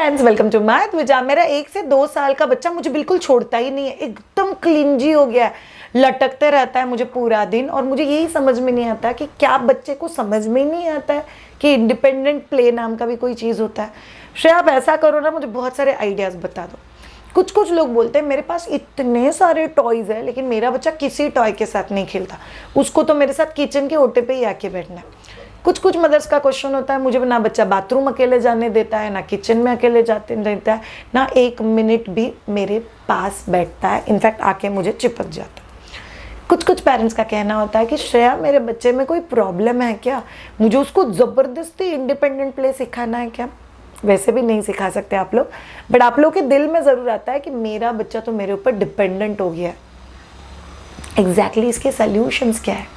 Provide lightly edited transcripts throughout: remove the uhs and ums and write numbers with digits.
Friends, welcome to my त्विजा। मेरा 1 से 2 साल का बच्चा मुझे बिल्कुल छोड़ता ही नहीं है, एकदम क्लिंजी हो गया है, लटकते रहता है मुझे पूरा दिन। और मुझे यही समझ में नहीं आता कि क्या बच्चे को समझ में ही नहीं आता है कि इंडिपेंडेंट प्ले नाम का भी कोई चीज़ होता है। श्रेया, आप ऐसा करो ना, मुझे बहुत सारे आइडियाज़ बता दो। कुछ लोग बोलते हैं मेरे पास इतने सारे टॉयज़ है, लेकिन मेरा बच्चा किसी टॉय के साथ नहीं खेलता, उसको तो मेरे साथ किचन के ओटे पे ही आके बैठना है। कुछ मदर्स का क्वेश्चन होता है, मुझे ना बच्चा बाथरूम अकेले जाने देता है, ना किचन में अकेले जाते देता है, ना 1 मिनट भी मेरे पास बैठता है, इनफैक्ट आके मुझे चिपक जाता है। कुछ पेरेंट्स का कहना होता है कि श्रेया, मेरे बच्चे में कोई प्रॉब्लम है क्या, मुझे उसको ज़बरदस्ती इंडिपेंडेंट प्ले सिखाना है क्या। वैसे भी नहीं सिखा सकते आप लोग, बट आप लोग के दिल में ज़रूर आता है कि मेरा बच्चा तो मेरे ऊपर डिपेंडेंट हो गया है। एग्जैक्टली इसके सॉल्यूशंस क्या है?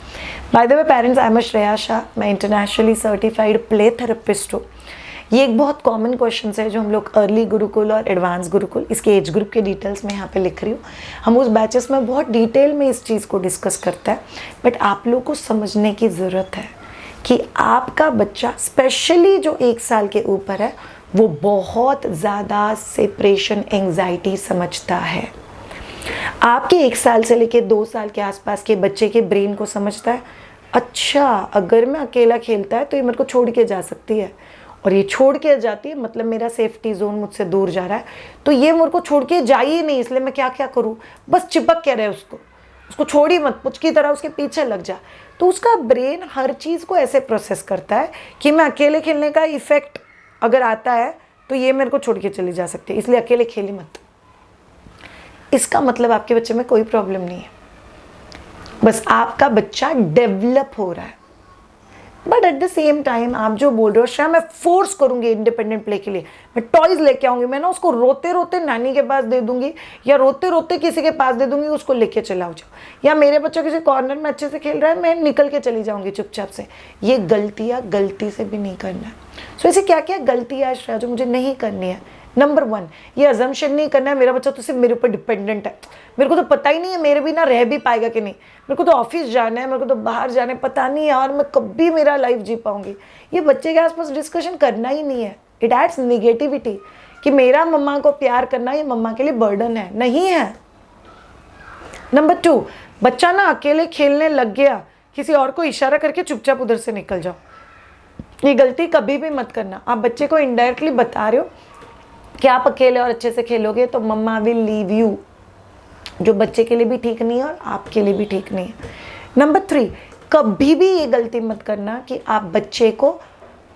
By the way parents, I am Shreya Shah, मैं इंटरनेशनली सर्टिफाइड प्ले थेरेपिस्ट हूँ। ये एक बहुत कॉमन क्वेश्चन है जो हम लोग अर्ली गुरुकुल और एडवांस गुरुकुल, इसके एज ग्रुप के डिटेल्स में यहाँ पे लिख रही हूँ। हम उस बैचेस में बहुत डिटेल में इस चीज़ को डिस्कस करता है, बट आप लोग को समझने की ज़रूरत है कि आपका बच्चा, स्पेशली जो 1 साल के ऊपर है, वो बहुत ज़्यादा सेपरेशन एंग्जाइटी समझता है। आपके 1 साल से लेके 2 साल के आसपास के बच्चे के ब्रेन को समझता है, अच्छा अगर मैं अकेला खेलता है तो ये मेरे को छोड़ के जा सकती है, और ये छोड़ के जाती है मतलब मेरा सेफ्टी जोन मुझसे दूर जा रहा है, तो ये मेरे को छोड़ के जा ही नहीं, इसलिए मैं क्या करूँ, बस चिपक के रहे उसको छोड़ ही मत, पुच की तरह उसके पीछे लग जा। तो उसका ब्रेन हर चीज़ को ऐसे प्रोसेस करता है कि मैं अकेले खेलने का इफेक्ट अगर आता है तो ये मेरे को छोड़ के चली जा सकती है, इसलिए अकेले खेली मत। इसका मतलब आपके बच्चे में कोई प्रॉब्लम नहीं है, बस आपका बच्चा डेवलप हो रहा है। But at the same time आप जो बोल रहे हो, श्रेया मैं फोर्स करूंगी इंडिपेंडेंट प्ले के लिए, मैं टॉयज लेके आऊंगी, मैं ना उसको रोते रोते नानी के पास दे दूंगी, या रोते रोते किसी के पास दे दूंगी, उसको लेके चलाओ जाओ, या मेरे बच्चा किसी कॉर्नर में अच्छे से खेल रहा है, मैं निकल के चली जाऊंगी चुपचाप से। ये गलतियाँ गलती से भी नहीं करना है। सो ऐसे क्या क्या गलतियाँ श्रेया जो मुझे नहीं करनी है? नंबर 1, ये अजम्पशन नहीं करना है मेरा बच्चा तो सिर्फ मेरे ऊपर डिपेंडेंट है, मेरे को तो पता ही नहीं है मेरे बिना रह भी पाएगा कि नहीं, मेरे को तो ऑफिस जाना है, मेरे को तो बाहर जाना है, पता नहीं यार मैं कभी मेरा लाइफ जी पाऊंगी। ये बच्चे के आसपास डिस्कशन करना ही नहीं है। इट एड्स निगेटिविटी कि मेरा मम्मा को प्यार करना ये मम्मा के लिए बर्डन है, नहीं है। नंबर 2, बच्चा ना अकेले खेलने लग गया, किसी और को इशारा करके चुपचाप उधर से निकल जाओ। ये गलती कभी भी मत करना। आप बच्चे को इनडायरेक्टली बता रहे हो कि आप अकेले और अच्छे से खेलोगे तो मम्मा विल लीव यू, जो बच्चे के लिए भी ठीक नहीं है और आपके लिए भी ठीक नहीं है। नंबर 3, कभी भी ये गलती मत करना कि आप बच्चे को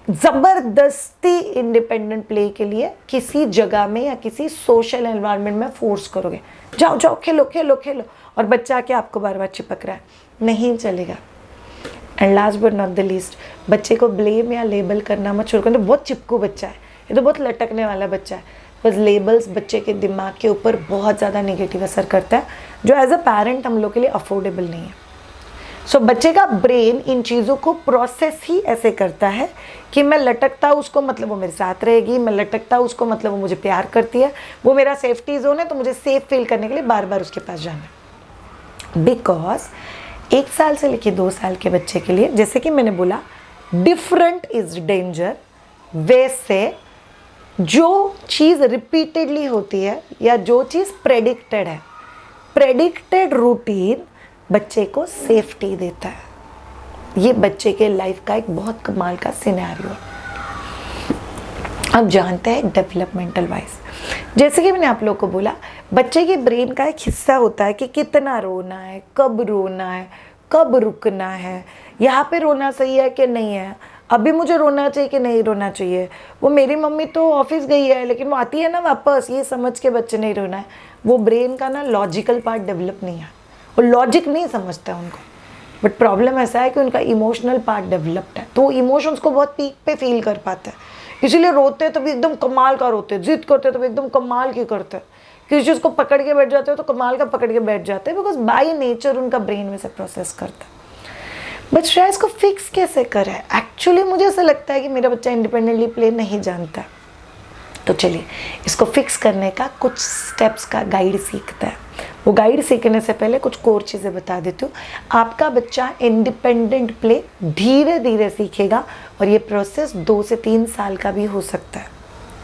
ज़बरदस्ती इंडिपेंडेंट प्ले के लिए किसी जगह में या किसी सोशल एनवायरनमेंट में फोर्स करोगे, जाओ जाओ खेलो खेलो खेलो, और बच्चा आके आपको बार बार चिपक रहा है, नहीं चलेगा। And last but not the least, बच्चे को ब्लेम या लेबल करना मत शुरू करो। तो बहुत चिपकू बच्चा है, ये तो बहुत लटकने वाला बच्चा है, बस लेबल्स बच्चे के दिमाग के ऊपर बहुत ज़्यादा नेगेटिव असर करता है, जो एज अ पेरेंट हम लोग के लिए अफोर्डेबल नहीं है। सो बच्चे का ब्रेन इन चीज़ों को प्रोसेस ही ऐसे करता है कि मैं लटकता उसको मतलब वो मेरे साथ रहेगी, मैं लटकता उसको मतलब वो मुझे प्यार करती है, वो मेरा सेफ्टी जोन है, तो मुझे सेफ फील करने के लिए बार बार उसके पास जाना है। बिकॉज 1 साल से लेकर 2 साल के बच्चे के लिए, जैसे कि मैंने बोला, डिफरेंट इज डेंजर, वैसे जो चीज़ रिपीटेडली होती है या जो चीज़ प्रेडिक्टेड है, प्रेडिक्टेड रूटीन बच्चे को सेफ्टी देता है। ये बच्चे के लाइफ का एक बहुत कमाल का सिनेरियो है। अब जानते हैं डेवलपमेंटल वाइज, जैसे कि मैंने आप लोग को बोला, बच्चे के ब्रेन का एक हिस्सा होता है कि कितना रोना है, कब रुकना है, यहाँ पे रोना सही है कि नहीं है, अभी मुझे रोना चाहिए कि नहीं रोना चाहिए, वो मेरी मम्मी तो ऑफिस गई है लेकिन वो आती है ना वापस, ये समझ के बच्चे नहीं रोना है। वो ब्रेन का ना लॉजिकल पार्ट डेवलप नहीं है, वो लॉजिक नहीं समझता उनको, बट प्रॉब्लम ऐसा है कि उनका इमोशनल पार्ट डेवलप्ड है, तो वो इमोशंस को बहुत पीक पे फील कर पाते हैं, इसीलिए रोते तो भी एकदम कमाल का रोते, जिद करते तो भी एकदम कमाल की करते, किसी चीज़ को पकड़ के बैठ जाते हो तो कमाल का पकड़ के बैठ जाते हैं, बिकॉज बाई नेचर उनका ब्रेन में से प्रोसेस करता है। बट श्रेया, इसको फिक्स कैसे करें? एक्चुअली मुझे ऐसा लगता है कि मेरा बच्चा इंडिपेंडेंटली प्ले नहीं जानता, तो चलिए इसको फिक्स करने का कुछ स्टेप्स का गाइड सीखता है। वो गाइड सीखने से पहले कुछ कोर चीज़ें बता देती हूँ। आपका बच्चा इंडिपेंडेंट प्ले धीरे धीरे सीखेगा, और ये प्रोसेस 2 से 3 साल का भी हो सकता है।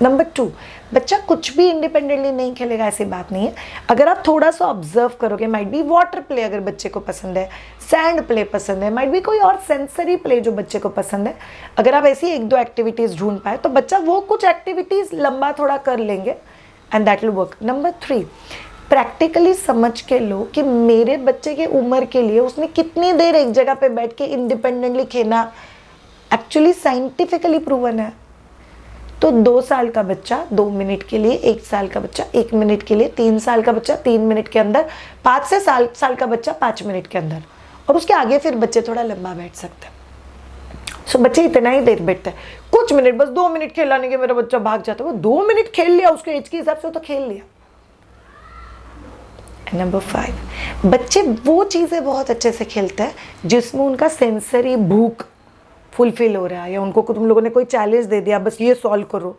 नंबर 2, बच्चा कुछ भी इंडिपेंडेंटली नहीं खेलेगा, ऐसी बात नहीं है। अगर आप थोड़ा सा ऑब्जर्व करोगे, माइट बी वाटर प्ले अगर बच्चे को पसंद है, सैंड प्ले पसंद है, माइट बी कोई और सेंसरी प्ले जो बच्चे को पसंद है, अगर आप ऐसी 1-2 एक्टिविटीज़ ढूंढ पाए तो बच्चा वो कुछ एक्टिविटीज़ लंबा थोड़ा कर लेंगे and that will work. Number 3, practically समझ के लो कि मेरे बच्चे के उम्र के लिए उसने कितनी देर एक जगह पे बैठ के इंडिपेंडेंटली खेलना एक्चुअली साइंटिफिकली प्रूवन है। तो 2 साल का बच्चा 2 मिनट के लिए, 1 साल का बच्चा 1 मिनट के लिए, 3 साल का बच्चा 3 मिनट के अंदर, 5 से 7 साल का बच्चा 5 मिनट के अंदर, और उसके आगे फिर बच्चे थोड़ा लंबा बैठ सकते हैं। सो बच्चे इतना ही देर बैठते हैं, कुछ मिनट, बस 2 मिनट खेलाने के मेरा बच्चा भाग जाता है, वो 2 मिनट खेल लिया, उसके एज के हिसाब से तो खेल लिया। नंबर 5, बच्चे वो चीज़ें बहुत अच्छे से खेलते हैं जिसमें उनका सेंसरी भूख फुलफिल हो रहा है, या उनको तुम लोगों ने कोई चैलेंज दे दिया, बस ये सॉल्व करो,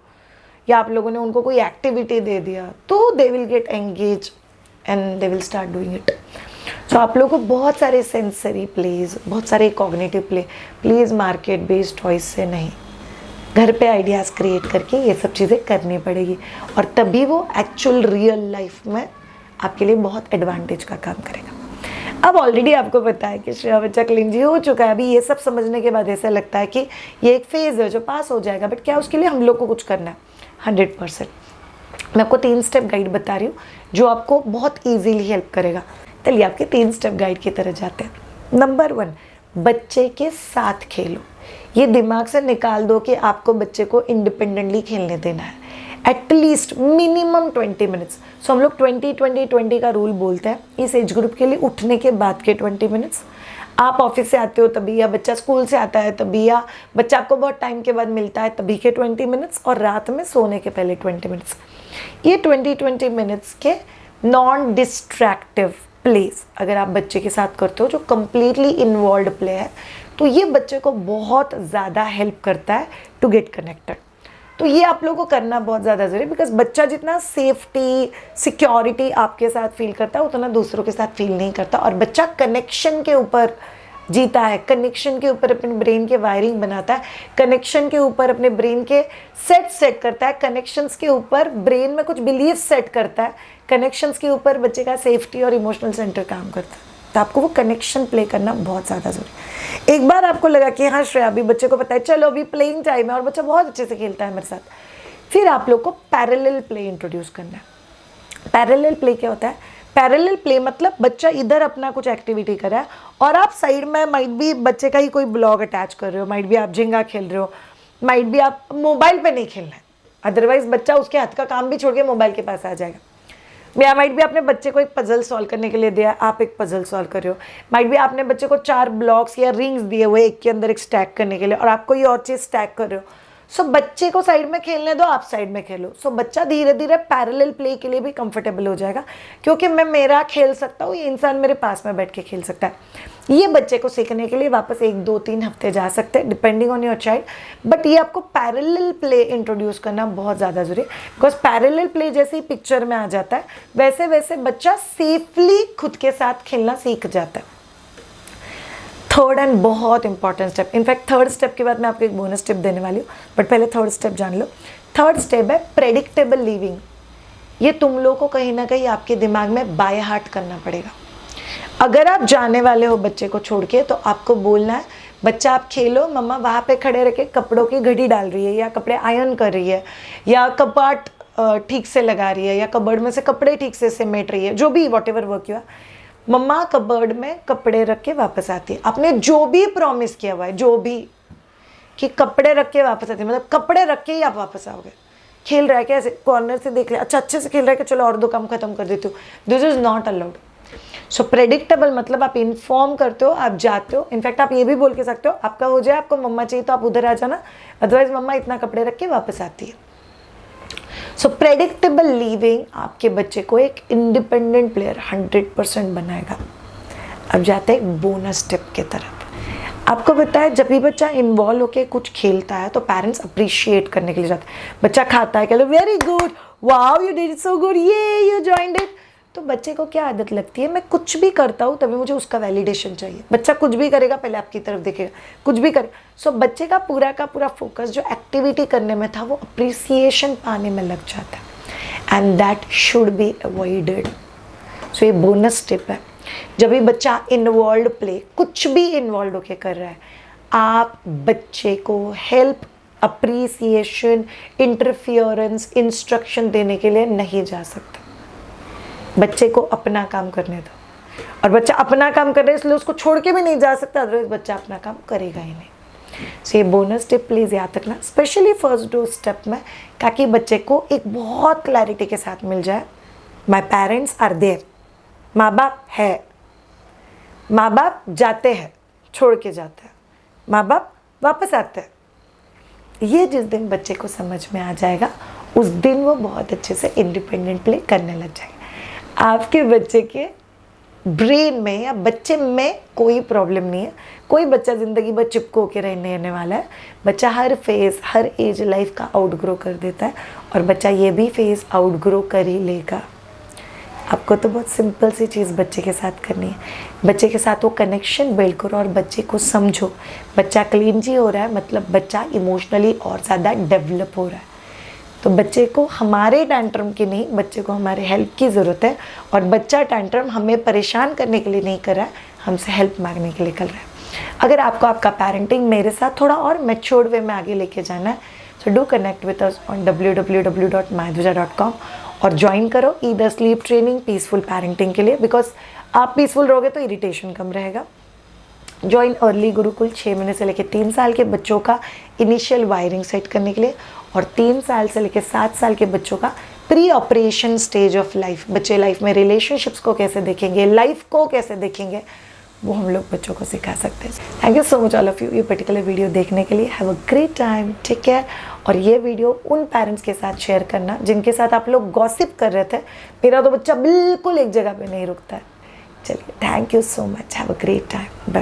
या आप लोगों ने उनको कोई एक्टिविटी दे दिया, तो they will get engage and they will start doing it. So आप लोगों को बहुत सारे सेंसरी प्लेज, बहुत सारे cognitive play, please market based toys से नहीं, घर पे आइडियाज़ क्रिएट करके ये सब चीज़ें करनी पड़ेगी, और तभी वो एक्चुअल रियल लाइफ में आपके लिए बहुत एडवांटेज का काम करेगा। अब ऑलरेडी आपको पता है कि श्रेया बच्चा क्लिंजी हो चुका है, अभी ये सब समझने के बाद ऐसा लगता है कि ये एक फेज़ है जो पास हो जाएगा, बट क्या उसके लिए हम लोग को कुछ करना है 100%। मैं आपको 3 स्टेप गाइड बता रही हूँ जो आपको बहुत ईजीली हेल्प करेगा। चलिए आपके 3 स्टेप गाइड की तरह जाते हैं। नंबर 1, बच्चे के साथ खेलो। ये दिमाग से निकाल दो कि आपको बच्चे को इंडिपेंडेंटली खेलने देना है, एटलीस्ट मिनिमम 20 मिनट्स। सो हम लोग 20-20-20 का रूल बोलते हैं इस एज ग्रुप के लिए, उठने के बाद के 20 मिनट्स, आप ऑफिस से आते हो तभी, या बच्चा स्कूल से आता है तभी, या बच्चा आपको बहुत टाइम के बाद मिलता है तभी के 20 मिनट्स, और रात में सोने के पहले 20 मिनट्स। ये 20-20 मिनट्स के नॉन डिस्ट्रैक्टिव प्लेस अगर आप बच्चे के साथ करते हो जो कम्प्लीटली इन्वॉल्व प्ले है, तो ये बच्चे को बहुत ज़्यादा हेल्प करता है टू गेट कनेक्टेड। तो ये आप लोगों को करना बहुत ज़्यादा ज़रूरी है, बिकॉज बच्चा जितना सेफ्टी सिक्योरिटी आपके साथ फील करता है उतना दूसरों के साथ फील नहीं करता, और बच्चा कनेक्शन के ऊपर जीता है, कनेक्शन के ऊपर अपने ब्रेन के वायरिंग बनाता है, कनेक्शन के ऊपर अपने ब्रेन के सेट करता है, कनेक्शंस के ऊपर ब्रेन में कुछ बिलीफ सेट करता है, कनेक्शंस के ऊपर बच्चे का सेफ्टी और इमोशनल सेंटर काम करता है। तो आपको वो कनेक्शन प्ले करना बहुत ज़्यादा ज़रूरी है। एक बार आपको लगा कि हाँ श्रेया अभी बच्चे को पता है, चलो अभी प्लेइंग टाइम है और बच्चा बहुत अच्छे से खेलता है मेरे साथ, फिर आप लोग को पैरेलल प्ले इंट्रोड्यूस करना है। पैरेलल प्ले क्या होता है? पैरेलल प्ले मतलब बच्चा इधर अपना कुछ एक्टिविटी कर रहा है और आप साइड में माइट भी बच्चे का ही कोई ब्लॉग अटैच कर रहे हो, माइट भी आप झिंगा खेल रहे हो, माइट भी आप मोबाइल पे नहीं खेलना है, अदरवाइज बच्चा उसके हाथ का काम भी छोड़ के मोबाइल के पास आ जाएगा। या माइट भी आपने बच्चे को एक पजल सॉल्व करने के लिए दिया, आप एक पजल सॉल्व कर रहे हो, माइट भी आपने बच्चे को 4 ब्लॉक्स या रिंग्स दिए हुए एक के अंदर एक स्टैक करने के लिए और आप कोई और चीज़ स्टैक कर रहे हो। सो बच्चे को साइड में खेलने दो, आप साइड में खेलो। सो बच्चा धीरे धीरे पैरेलल प्ले के लिए भी कंफर्टेबल हो जाएगा, क्योंकि मैं मेरा खेल सकता हूँ, ये इंसान मेरे पास में बैठ के खेल सकता है। ये बच्चे को सीखने के लिए वापस 1, 2, 3 हफ्ते जा सकते हैं depending on your child, but ये आपको पैरेलल प्ले इंट्रोड्यूस करना बहुत ज़्यादा ज़रूरी है, बिकॉज पैरेलल प्ले जैसे ही पिक्चर में आ जाता है वैसे वैसे बच्चा सेफली खुद के साथ खेलना सीख जाता है। थर्ड एंड बहुत important step, in fact third step के बाद मैं आपको एक बोनस टिप देने वाली हूँ, बट पहले थर्ड स्टेप जान लो। थर्ड स्टेप है प्रेडिक्टेबल लिविंग। ये तुम लोग को कहीं ना कहीं आपके दिमाग में बाय हार्ट करना पड़ेगा। अगर आप जाने वाले हो बच्चे को छोड़ के, तो आपको बोलना है बच्चा आप खेलो, मम्मा वहाँ पे खड़े रह के कपड़ों की घड़ी डाल रही है, या कपड़े आयरन कर रही है, या कपाट ठीक से लगा रही है, या कबर्ड में से कपड़े ठीक से समेट रही है, जो भी वॉट एवर वर्क हुआ, मम्मा कबर्ड में कपड़े रख के वापस आती है। आपने जो भी प्रॉमिस किया हुआ है, जो भी कि कपड़े रख के वापस आती है, मतलब कपड़े रख के ही आप वापस आओगे। खेल रहा है क्या, ऐसे कॉर्नर से देख लिया, अच्छा अच्छे से खेल रहा है कि चलो और 2 काम खत्म कर देती हूँ, this is not allowed. So predictable मतलब आप इन्फॉर्म करते हो, आप जाते हो, इनफैक्ट आप ये भी बोल के सकते हो आपका हो जाए, आपको मम्मा चाहिए तो आप उधर आ जाना, अदरवाइज मम्मा इतना कपड़े रख के वापस आती है। सो प्रेडिक्टेबल लिविंग आपके बच्चे को एक इंडिपेंडेंट प्लेयर 100% बनाएगा। अब जाते हैं बोनस टिप की तरफ। आपको पता है जब भी बच्चा इन्वॉल्व होके कुछ खेलता है तो पेरेंट्स अप्रिशिएट करने के लिए जाते हैं। बच्चा खाता है, कहते very good, wow you did it so good, ये यू जॉइंड इट, तो बच्चे को क्या आदत लगती है, मैं कुछ भी करता हूँ तभी मुझे उसका वैलिडेशन चाहिए। बच्चा कुछ भी करेगा पहले आपकी तरफ देखेगा, कुछ भी करे। सो बच्चे का पूरा फोकस जो एक्टिविटी करने में था वो अप्रिसिएशन पाने में लग जाता है, and that should be avoided. So ये बोनस टिप है। जब भी बच्चा इन्वॉल्व प्ले, कुछ भी इन्वॉल्व होके कर रहा है, आप बच्चे को हेल्प, अप्रिसिएशन, इंटरफियरेंस, इंस्ट्रक्शन देने के लिए नहीं जा सकते। बच्चे को अपना काम करने दो, और बच्चा अपना काम कर रहा है इसलिए उसको छोड़ के भी नहीं जा सकता, अदरवाइज बच्चा अपना काम करेगा ही नहीं। सो ये बोनस टिप प्लीज़ याद रखना, स्पेशली फर्स्ट डोज स्टेप में, ताकि बच्चे को एक बहुत क्लैरिटी के साथ मिल जाए, माई पेरेंट्स आर देयर, माँ बाप है, माँ बाप जाते हैं, छोड़ के जाते हैं, माँ बाप वापस आते हैं। ये जिस दिन बच्चे को समझ में आ जाएगा, उस दिन वो बहुत अच्छे से इंडिपेंडेंट प्ले करने लग जाएगा। आपके बच्चे के ब्रेन में या बच्चे में कोई प्रॉब्लम नहीं है। कोई बच्चा ज़िंदगी भर चिपको के रहने वाला है। बच्चा हर फेज़, हर एज लाइफ का आउटग्रो कर देता है, और बच्चा ये भी फेज़ आउटग्रो कर ही लेगा। आपको तो बहुत सिंपल सी चीज़ बच्चे के साथ करनी है। बच्चे के साथ वो कनेक्शन बिल्ड करो और बच्चे को समझो। बच्चा क्लींजी हो रहा है मतलब बच्चा इमोशनली और ज़्यादा डेवलप हो रहा है। तो बच्चे को हमारे टैंट्रम की नहीं, बच्चे को हमारे हेल्प की ज़रूरत है, और बच्चा टैंट्रम हमें परेशान करने के लिए नहीं कर रहा है, हमसे हेल्प मांगने के लिए कर रहा है। अगर आपको आपका पेरेंटिंग मेरे साथ थोड़ा और मैच्योर्ड वे में आगे लेके जाना है, so do connect with us on www.maithujaa.com और ज्वाइन करो either sleep training peaceful parenting के लिए, बिकॉज आप पीसफुल रहोगे तो इरिटेशन कम रहेगा। ज्वाइन अर्ली गुरुकुल 6 महीने से लेकर 3 साल के बच्चों का इनिशियल वायरिंग सेट करने के लिए, और 3 साल से लेकर 7 साल के बच्चों का pre operation stage of life. बच्चे लाइफ में रिलेशनशिप्स को कैसे देखेंगे, लाइफ को कैसे देखेंगे, वो हम लोग बच्चों को सिखा सकते हैं। Thank you so much all of you ये पर्टिकुलर वीडियो देखने के लिए। Have a great time, take care. और ये वीडियो उन पेरेंट्स के साथ शेयर करना जिनके साथ आप लोग गॉसिप कर रहे थे, मेरा तो बच्चा बिल्कुल एक जगह पे नहीं रुकता है। चलिए, thank you so much, have a great time, bye.